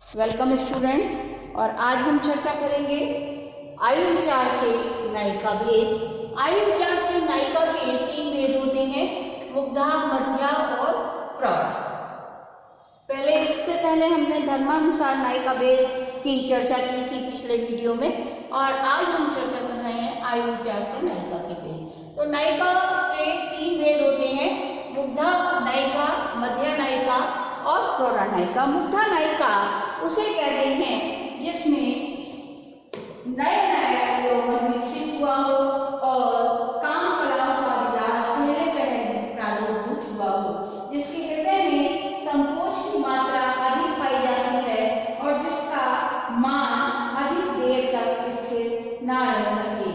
Welcome students. और आज हम चर्चा करेंगे आयु विचार से नायिका भेद। आयु विचार से नायिका के 3 भेद होते हैं, मुग्धा, मध्या और प्रौढ़ा। इससे पहले हमने धर्मानुसार नायिका भेद की चर्चा की थी पिछले वीडियो में, और आज हम चर्चा कर रहे हैं आयु विचार से नायिका के भेद। तो नायिका के 3 भेद होते हैं, मुग्धा नायिका, मध्या नायिका और प्रौढ़ा नायिका। मुग्धा नायिका उसे कहते हैं जिसमें नया यौवन विकसित हुआ हो और काम कलाओं का विलास पहले प्रादुर्भूत हुआ हो, जिसके हृदय में संकोच की मात्रा अधिक पाई जाती है और जिसका मान अधिक देर तक स्थिर न रह सके।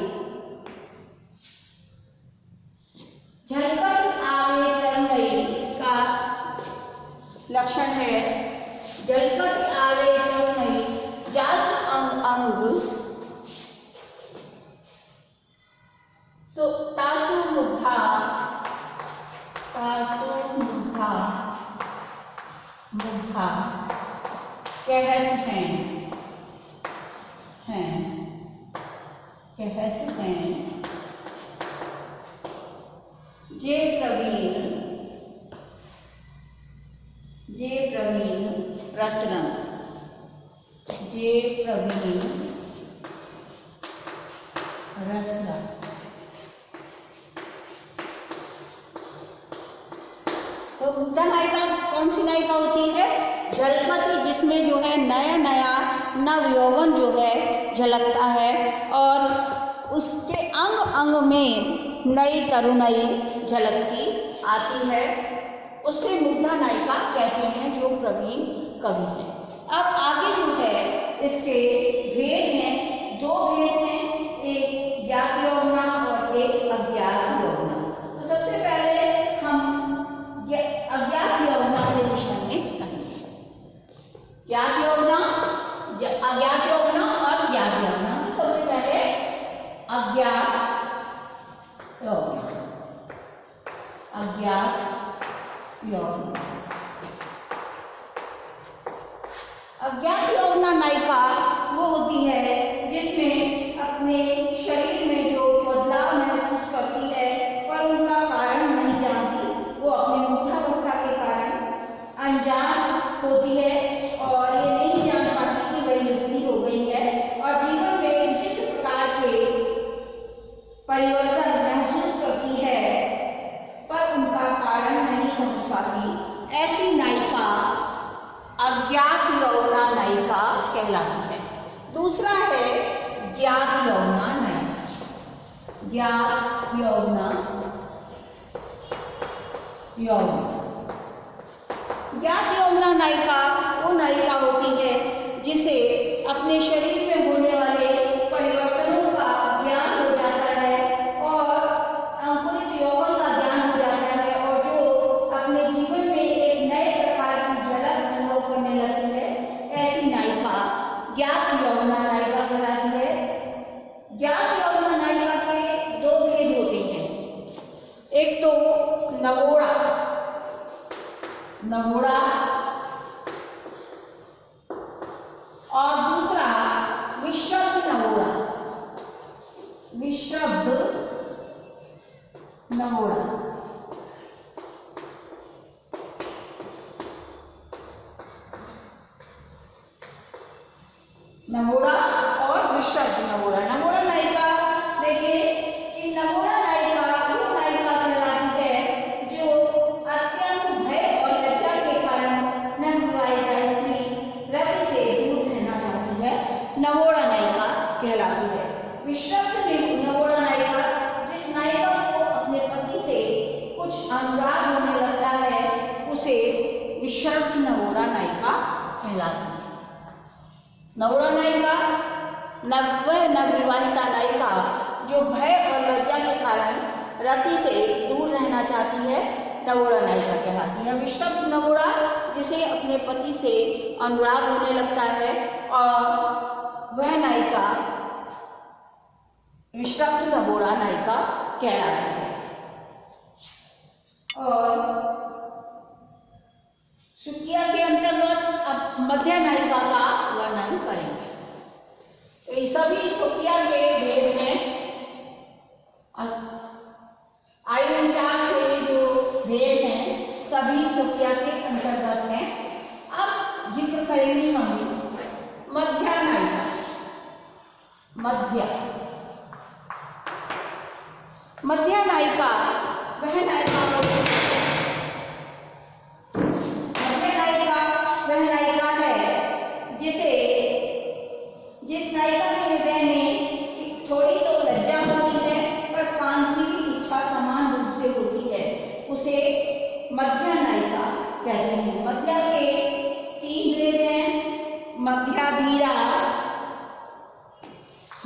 झलकत आवे तन्मयी, इसका लक्षण है झलकत आवे तन्मयी, जासु अंग अंग तासु मुग्धा, मुग्धा कहत हैं जे प्रवीण प्रसरण, जे प्रवीण रसना। तो मुग्धा नायिका कौन सी नायिका होती है? झलकती, जिसमें जो है नया नया नव यौवन जो है झलकता है और उसके अंग अंग में नई तरुणाई झलकती आती है, उससे मुग्धा नायिका कहते हैं, जो प्रवीण कवि है। अब आगे जो है इसके भेद हैं, 2 भेद हैं, एक ज्ञात यौवना और एक अज्ञात यौवना। तो सबसे पहले हम अज्ञात यौवना के विषय में कहेंगे। ज्ञात यौवना, अज्ञात यौवना और ज्ञात यौवना। तो सबसे पहले अज्ञात यौवना, अज्ञात यौवना। अज्ञात यौवना नायिका वो होती है जिसमें अपने शरीर में जो बदलाव महसूस करती है पर उनका कारण नहीं जानती। वो अपने मुग्धावस्था के कारण अनजान होती है और ये नहीं जान पाती कि वह युवती हो गई है और जीवन में विचित्र प्रकार के परिवर्तन महसूस करती है पर उनका कारण नहीं समझ पाती। ऐसी नायिका अज्ञात यौवना नायिका कहलाती है। दूसरा है ज्ञात यौवना नायिका। ज्ञात यौवना ज्ञात यौवना नायिका वो नायिका होती है जिसे अपने शरीर में होने वाले परिवर्तनों का ज्ञान हो जाता है और अंकुरित यौवन का ज्ञान हो जाता है और जो अपने जीवन में एक नए प्रकार की झलक अनुभव करने लगती है, ऐसी नायिका ज्ञात यौवना नायिका कहलाती है। ज्ञात यौवना नायिका के 2 भेद होते हैं, एक तो नवोड़ा और दूसरा विश्रब्ध नवोड़ा। विश्रब्ध नवोड़ा, नवोड़ा और विश्रब्ध नवोड़ा। नवोड़ा नायिका, देखिए कि नवोड़ा नायिका वो नायिका कहलाती है जो अत्यंत भय और लज्जा के कारण नवविवाहिता स्त्री रति से दूर रहना चाहती है, नवोड़ा नायिका कहलाती है। विश्रब्ध नवोड़ा नायिका, जिस नायिका को अपने पति से कुछ अनुराग होने लगता है, उसे विश्रब्ध नवोड़ा नायिका कहलाती है। नवोड़ा नायिका वह नवविवाहिता नायिका जो भय और लज्जा के कारण रति से दूर रहना चाहती है, नवोड़ा नायिका कहलाती है। विश्रब्ध नवोड़ा, जिसे अपने पति से अनुराग होने लगता है और वह नायिका विश्रब्ध नवोड़ा नायिका कहलाती है। और सुकिया के अंतर्गत अब मध्य नायिका का वर्णन करेंगे। तो ये सभी सुकिया के भेद हैं, आयु विचार से जो भेद हैं सभी सुकिया के अंतर्गत हैं। अब जिक्र करेंगे हम मध्य नायिका। मध्य नायिका वह नायिका होती है, मध्य नायिका वह नायिका है जिस नायिका के हृदय में थोड़ी तो लज्जा होती है पर काम की भी इच्छा समान रूप से होती है, उसे मध्य नायिका कहते हैं। मध्य के 3 भेद हैं, मध्याधीरा,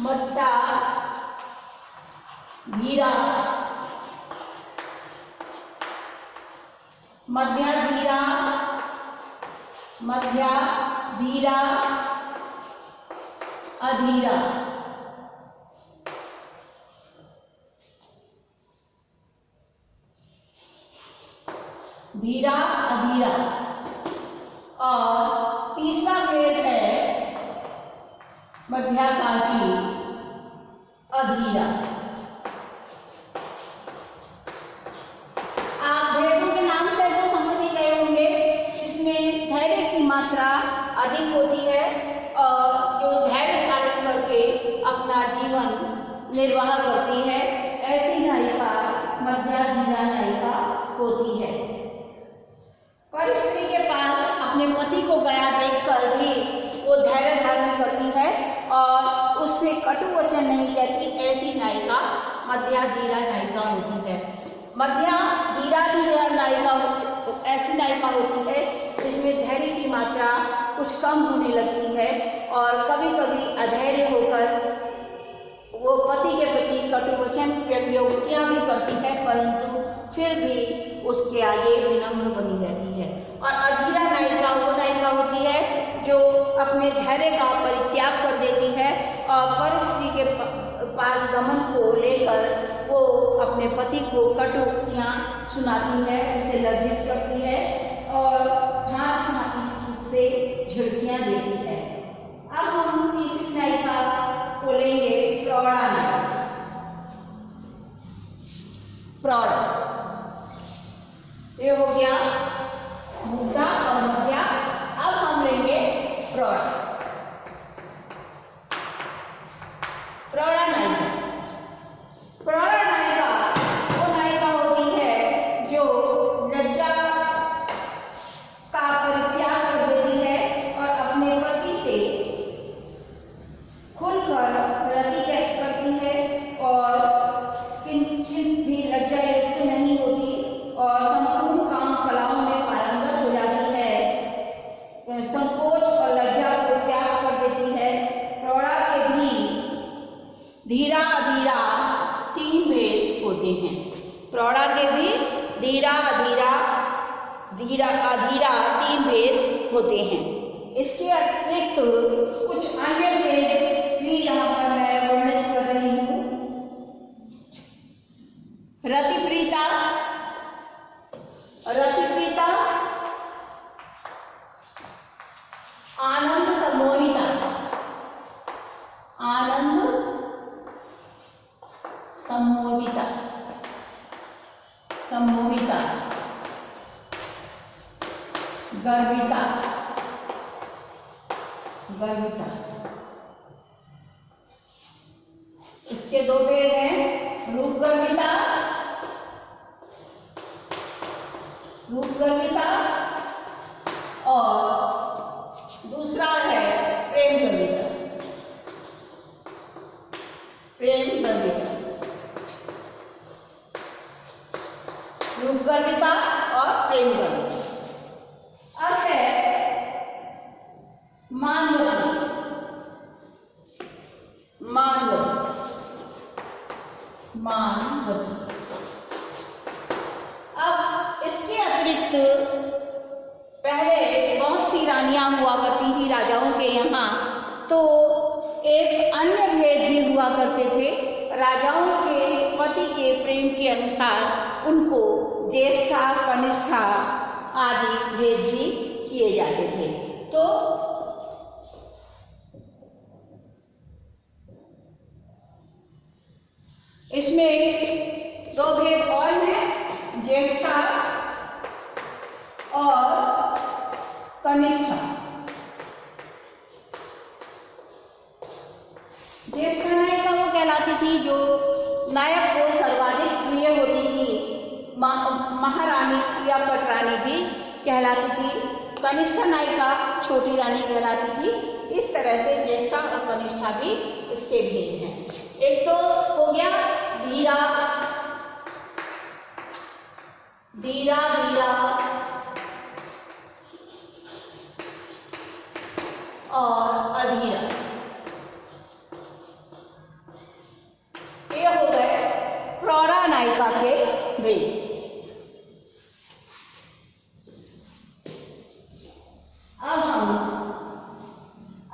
मध्याधीरा, अधीरा। धीरा, अधीरा। और तीसरा भेद है मध्याकाली, अधीरा। आप भेदों के नाम से तो समझ ही गए होंगे। इसमें धैर्य की मात्रा अधिक होती है और जो धैर्य धारण करके अपना जीवन निर्वाह करती है, ऐसी नायिका मध्याधीरा नायिका होती है। पर स्त्री के पास अपने पति को गया देखकर भी वो धैर्य धारण करती है और उससे कटु वचन नहीं कहती, ऐसी नायिका मध्याधीरा नायिका होती है। मध्याधीरा नायिका ऐसी नायिका होती है जिसमें धैर्य की मात्रा कुछ कम होने लगती है और कभी कभी अधैर्य होकर वो पति के प्रति कटु वचन व्यक्तियां भी करती है, परंतु फिर भी उसके आगे विनम्र बनी रहती है। और अधीरा नायिका वो नायिका होती है जो अपने धैर्य का परित्याग कर देती है और परिस्थिति के पास गमन को लेकर वो अपने पति को कटुक्तियाँ सुनाती है, उसे लज्जित करती है और हाथ से झिड़कियाँ देती है। अब हम तीसरी नायिका को लेंगे, प्रौढ़ा नायिका। प्रौढ़ ये हो गया मुग्धा और मध्या। अब हम लेंगे प्रौढ़ा। प्रौढ़ा नायिका। प्रौढ़ा नायिका वो नायिका होती है जो लज्जा का परित्याग कर देती है और अपने पति से खुलकर रति त्याग करती है और किंचित भी लज्जा युक्त नहीं होती और संपूर्ण काम कलाओं में पारंगत हो जाती है, संकोच और लज्जा को त्याग कर देती है। प्रौढ़ा के भी धीरा अधीरा 3 भेद होते हैं। प्रौढ़ा के भी धीरा अधीरा 3 भेद होते हैं। इसके अतिरिक्त कुछ अन्य भेद भी यहाँ पर मैं वर्णित कर रही हूँ। रतिप्रीता, आनंद सम्मोहिता, गर्विता, इसके 2 भेद हैं, रूप गर्विता और दूसरा है प्रेम गर्विता। रूप गर्विता और प्रेम गर्विता। अब है मानवती। अब इसके अतिरिक्त पहले बहुत सी रानियां हुआ करती थी राजाओं के यहाँ, तो एक अन्य भेद भी हुआ करते थे। राजाओं के पति के प्रेम के अनुसार उनको ज्येष्ठा, कनिष्ठा आदि भेद भी किए जाते थे। तो इसमें दो भेद और हैं, ज्येष्ठा और कनिष्ठा। ज्येष्ठा नायिका वो कहलाती थी जो नायक को सर्वाधिक प्रिय होती थी, महारानी या पटरानी भी कहलाती थी। कनिष्ठा नायिका छोटी रानी कहलाती थी। इस तरह से ज्येष्ठा और कनिष्ठा भी इसके भेद हैं। एक तो हो गया धीरा, धीरा धीरा और अधीरा, ये हो गए प्रौढ़ा नायिका के भेद। अब हम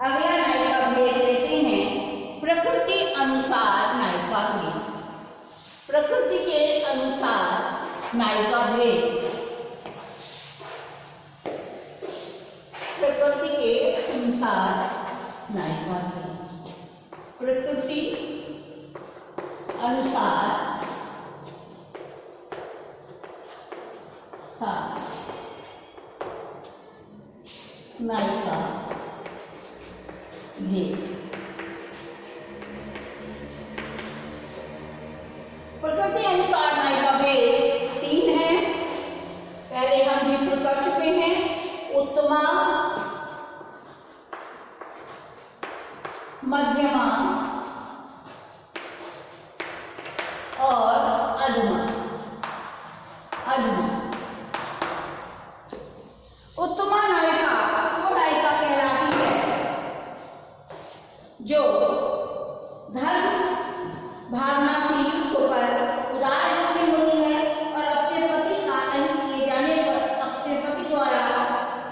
अगला नायिका भेद लेते हैं, प्रकृति अनुसार नायिका भेद। प्रकृति के अनुसार नायिका भेद, प्रकृति के अनुसार नायिका भेद। प्रकृति अनुसार नायिका भेद। प्रकृति अनुसार नायिका भेद 3 हैं। पहले हम जिक्र कर चुके हैं, उत्तमा, मध्यमा और अधमा। उत्तमा नायिका वो नायिका कहलाती है जो धर्म भावनाशील होकर उदार स्त्री होती है और अपने पति का अहित किए जाने पर, अपने पति द्वारा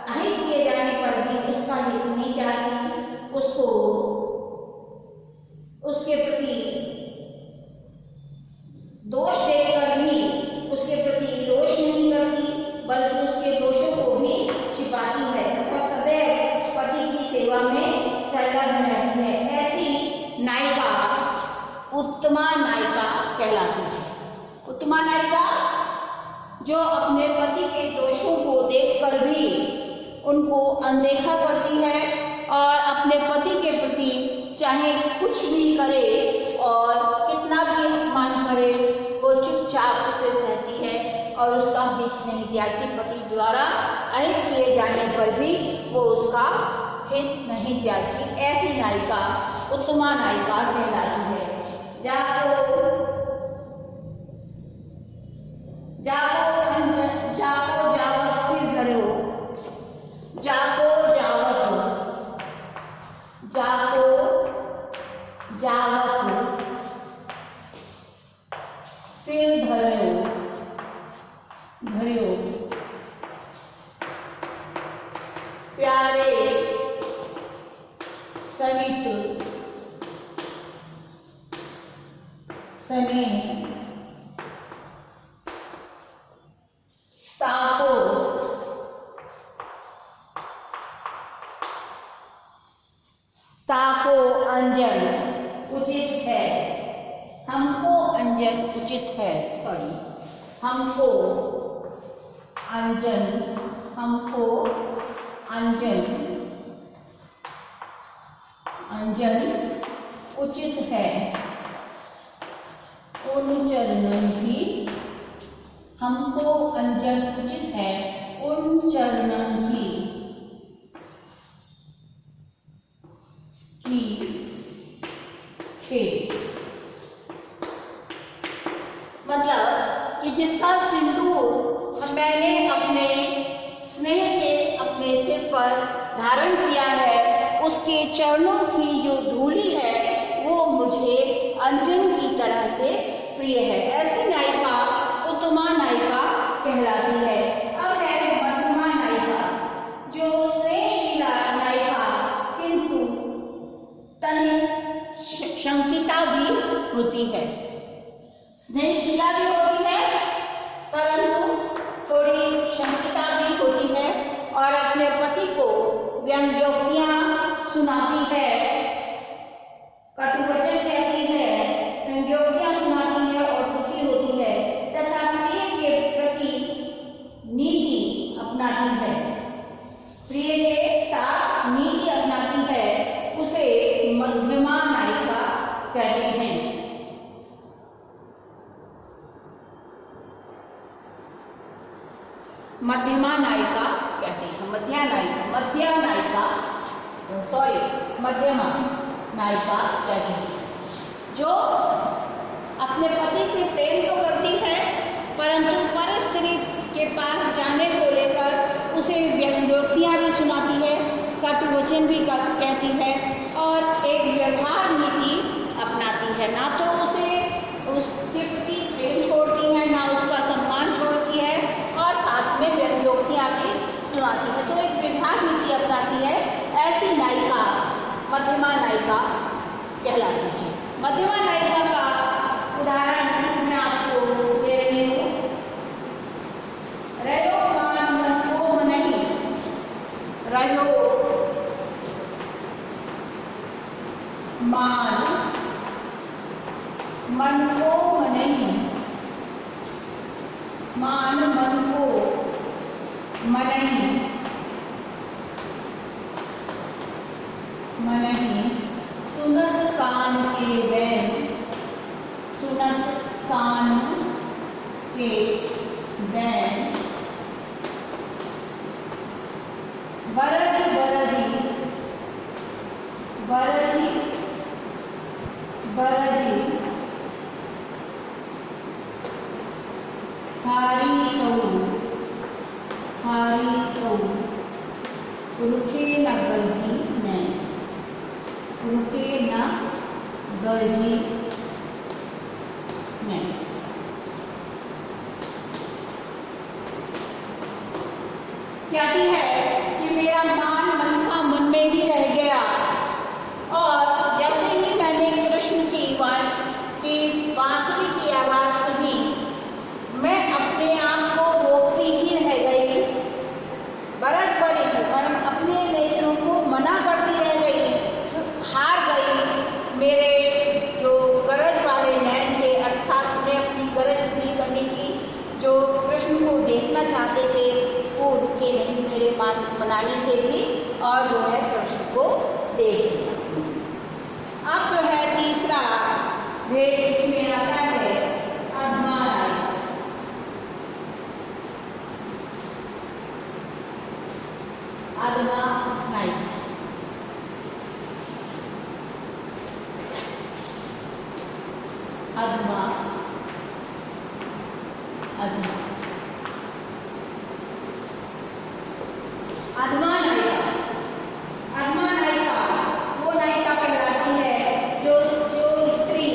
अहित किए जाने पर भी उसका हित नहीं चाहती, उसको उसके प्रति दोष देखकर भी उसके प्रति दोष नहीं करती, बल्कि उसके दोषों को भी छिपाती है तथा सदैव पति की सेवा में संलग्न रहती है। ऐसी नायिका उत्तमा नायिका कहलाती है। उत्तमा नायिका जो अपने पति के दोषों को देखकर भी उनको अनदेखा करती है और अपने पति के प्रति चाहे कुछ भी करे और कितना भी अपमान करे, वो चुपचाप उसे सहती है और उसका हित नहीं त्यागती। पति द्वारा अहित किए जाने पर भी वो उसका हित नहीं त्यागती। ऐसी नायिका उत्तमा नायिका कहलाती है। जाको जावक सिर धरो, जाको जावक सिर धरो, प्यारे सहित स्नेह ताको अंजन उचित है, हमको अंजन उचित है, हमको अंजन उचित है, उन चरणन की, हमको अंजन उचित है उन चरणन की खेत। मतलब कि जिसका सिंदूर मैंने अपने स्नेह से अपने सिर पर धारण किया है, उसके चरणों की जो धूली है वो मुझे अंजन की तरह से प्रिय है। ऐसी नायिका उत्तमा नायिका कहलाती है। अब है मध्यमा नायिका, जो स्नेहशीला नायिका किंतु तनिक शंकिता भी होती है। स्नेहशीला भी होती है परंतु थोड़ी शंकिता भी होती है और अपने पति को व्यंग्योक्तियां सुनाती है, कटुवचन कहती है, व्यंग्योक्तियां सुनाती है और दुखी होती है तथा प्रिय के प्रति नीति अपनाती है, प्रिय के साथ नीति अपनाती है, उसे मध्यमा नायिका कहते हैं। मध्यमा नायिका कहते हैं, मध्यमा नायिका कहते हैं, जो अपने पति से प्रेम तो करती है परंतु पर स्त्री के पास जाने को लेकर उसे व्यंग्योक्तियां भी सुनाती है, कटुवचन भी कहती है और एक व्यवहार नीति अपनाती है। ना तो उसे उसके प्रति प्रेम छोड़ती है, ना उसका सम्मान छोड़ती है और साथ में व्यंग्योक्तियां भी सुनाती है, तो एक व्यवहार नीति अपनाती है। ऐसी नायिका मध्यमा नायिका कहलाती है। मध्यमा नायिका का उदाहरण मैं आपको दे रही हूँ। रयो मान मन को नहीं, रयो मान मन को नहीं, मान मन को मनहि, मनहि सुनत कान के बैन, सुनत कान के बैन, बरज बरजी, बरजी बरजी हारी कऊ, हारी कऊ रुके न गरजी नहीं, रुके न गरजी नहीं। कहती है कि मेरा मान मन का मन में ही रह गया और जैसे ही मैंने कृष्ण की बांसुरी की आवाज सुनी, मैं अपने आप को रोकती ही रह गई, बरस पड़ी और अपने नेत्रों को मना करती रह गई, हार गई। मेरे जो गरज वाले नैन थे, अर्थात उन्हें अपनी गरज पूरी करनी थी, जो कृष्ण को देखना चाहते थे वो रुके नहीं मेरे मनाने से भी और जो है कृष्ण को देख लिया। अब जो है तीसरा भेद इसमें आता है अधमा नायिका। अधमा नायिका अधमा अधमा अधमा नायिका, अधमा नायिका वो नायिका कहलाती है जो स्त्री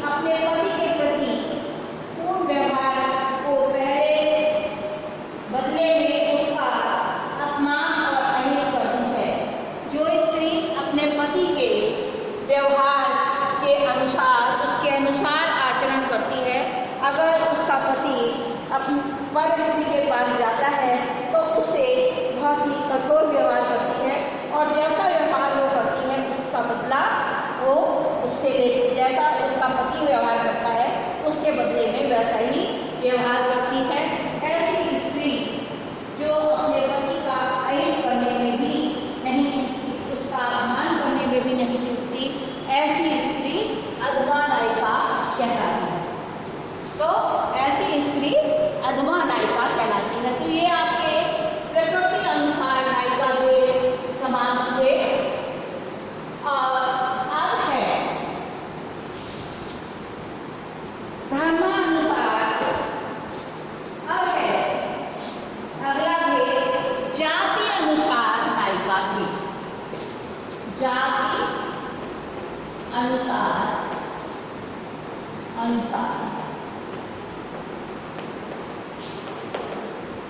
अपने पति के प्रति पूर्ण व्यवहार को पहले बदले में उसका अपमान और अहित करती है। जो स्त्री अपने पति के व्यवहार के अनुसार, उसके अनुसार आचरण करती है, अगर उसका पति अपनी पर स्त्री के पास जाता है तो उससे बहुत ही कठोर व्यवहार करती है और जैसा व्यवहार वो करती है उसका बदला वो उससे ले, जैसा उसका पति व्यवहार करता है उसके बदले में वैसा ही व्यवहार करती है। ऐसी स्त्री जो अपने पति का अहित करने में भी नहीं चूकती, उसका अपमान करने में भी नहीं चूकती, ऐसी स्त्री अधमा नायिका कहलाती है। तो ऐसी स्त्री अधमा नायिका कहलाती है। तो ये आपके प्रकृति अनुसार नायिका हुए, समान हुए। और अब है धर्मानुसार। अब है अगला भेद जाति अनुसार नायिका की। जाति अनुसार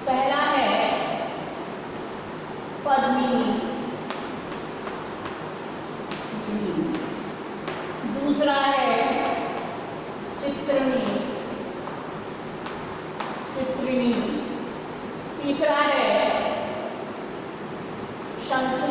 पहला है पद्मिनी, दूसरा है चित्रिणी, तीसरा है शंखनी,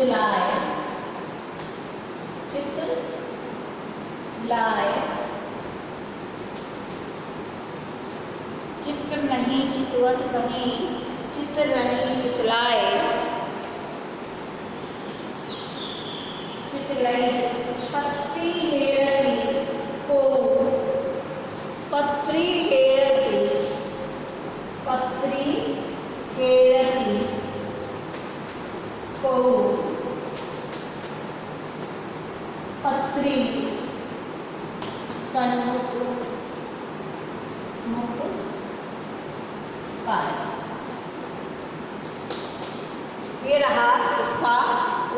चितलाय, चितलाय, चित्र नहीं चितवत कहीं, चित्र नहीं चितलाय, चितलई, पत्री हेरती को, पत्री हेरती, पत्री हेरती को, पत्री, सन्मुख, मुख, काय। ये रहा इसका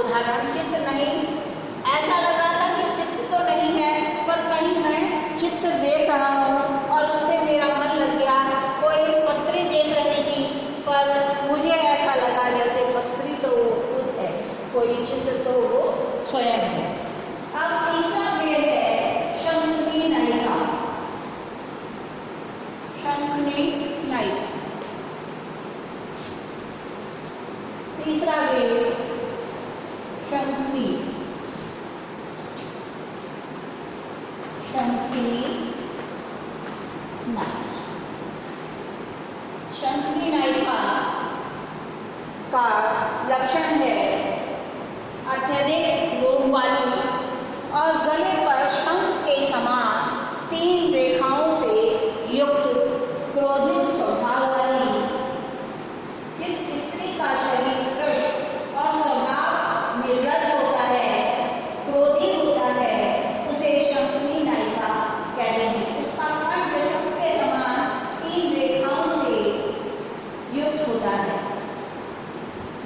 उदाहरण। चित्र नहीं, ऐसा लग रहा था कि चित्र तो नहीं है, पर कहीं मैं चित्र देख रहा हूँ और उससे मेरा मन लग गया। कोई पत्री देख रही थी, पर मुझे ऐसा लगा जैसे पत्री तो वो खुद है, कोई चित्र तो वो स्वयं है। अब तीसरा वेद है शंखनी नायिका, शंखनी नायिका। तीसरा वेद शंखनी, शंखनी नायिका। शंखनी नायिका का लक्षण है अत्यधिक रोम वाली और गले पर शंख के समान 3 रेखाओं से युक्त क्रोधित स्वभाव वाली। जिस स्त्री का शरीर कृश और स्वभाव निर्लज होता है, क्रोधी होता है, उसे शंखनी नायिका कहते हैं। उसका कंठ शंख के समान 3 रेखाओं से युक्त होता है।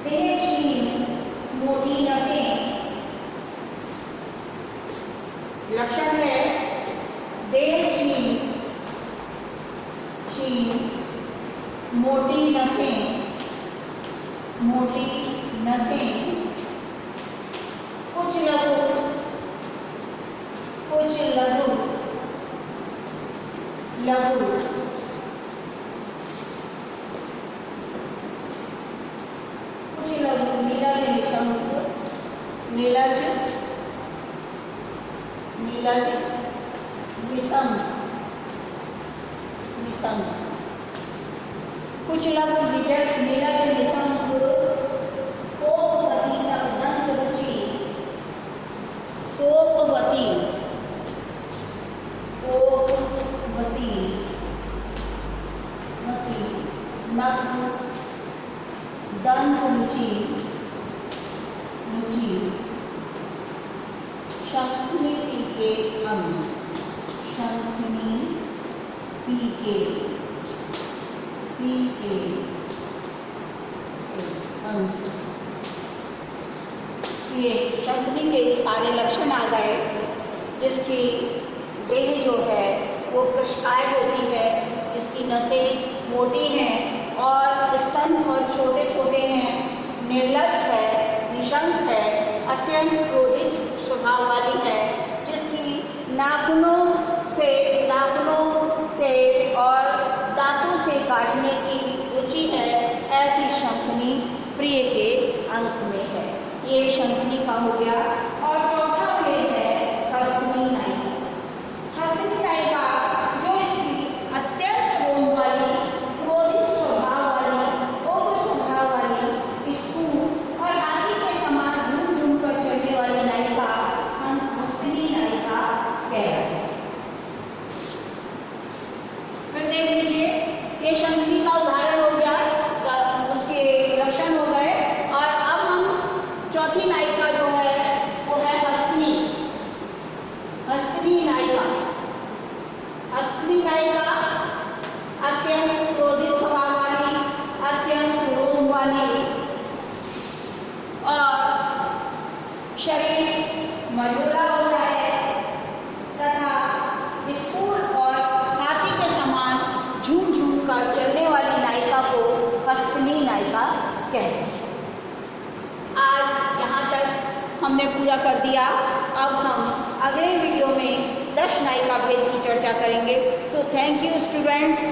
देह क्षीण, मोटी नसें। लक्षण है देह क्षीण, मोटी नसें, मोटी नसें, कुछ लघु, कुछ लघु, लघु, कुछ लघु, नीलज निशंक, नीलज, नीलज निशंक, निशंक, कुछ लघु नीलज निशंक, कोपवती तक दंत रुचि, कोपवती, कोपवती, मती, नख, दंत रुचि, रुचि, शंखनी पीके अंग, शंखनी पीके, पीके अंग। ये शंखनी के सारे लक्षण आ गए, जिसकी देह जो है वो कृशकाय होती है, जिसकी नसें मोटी हैं और स्तन बहुत छोटे छोटे हैं, निर्लज है, निशंक है, अत्यंत क्रोधित स्वभाव वाली है, जिसकी नाखूनों से और दांतों से काटने की रुचि है, ऐसी शंखनी प्रिय के अंक में है। ये शंखनी का हो गया। और चौथा वेद है हस्तनी नायिका। हस्तनी नायिका जो स्त्री अत्यंत रोम वाली, क्रोधित स्वभाव वाली, उग्र स्वभाव वाली, स्थूल और हाथी के समान झूम झूम कर चलने वाली नायिका हम हस्तनी नायिका कह रहे हैं। फिर देख लीजिए, ये शंखनी का उदाहरण हो गया, उसके लक्षण हो गए। और अब हम चौथी नायिका जो है वो है हस्तनी, हस्तनी नायिका। हस्तनी नायिका अत्यंत क्रोधित स्वभाव वाली, अत्यंत रोम वाली और शरीर मझोला होता है तथा स्थूल और हाथी के समान झूम झूम कर चलने वाली नायिका को हस्तनी नायिका कहते हैं। आज यहाँ तक हमने पूरा कर दिया। अब हम अगले वीडियो में 10 नायिका भेद की चर्चा करेंगे। So thank you students.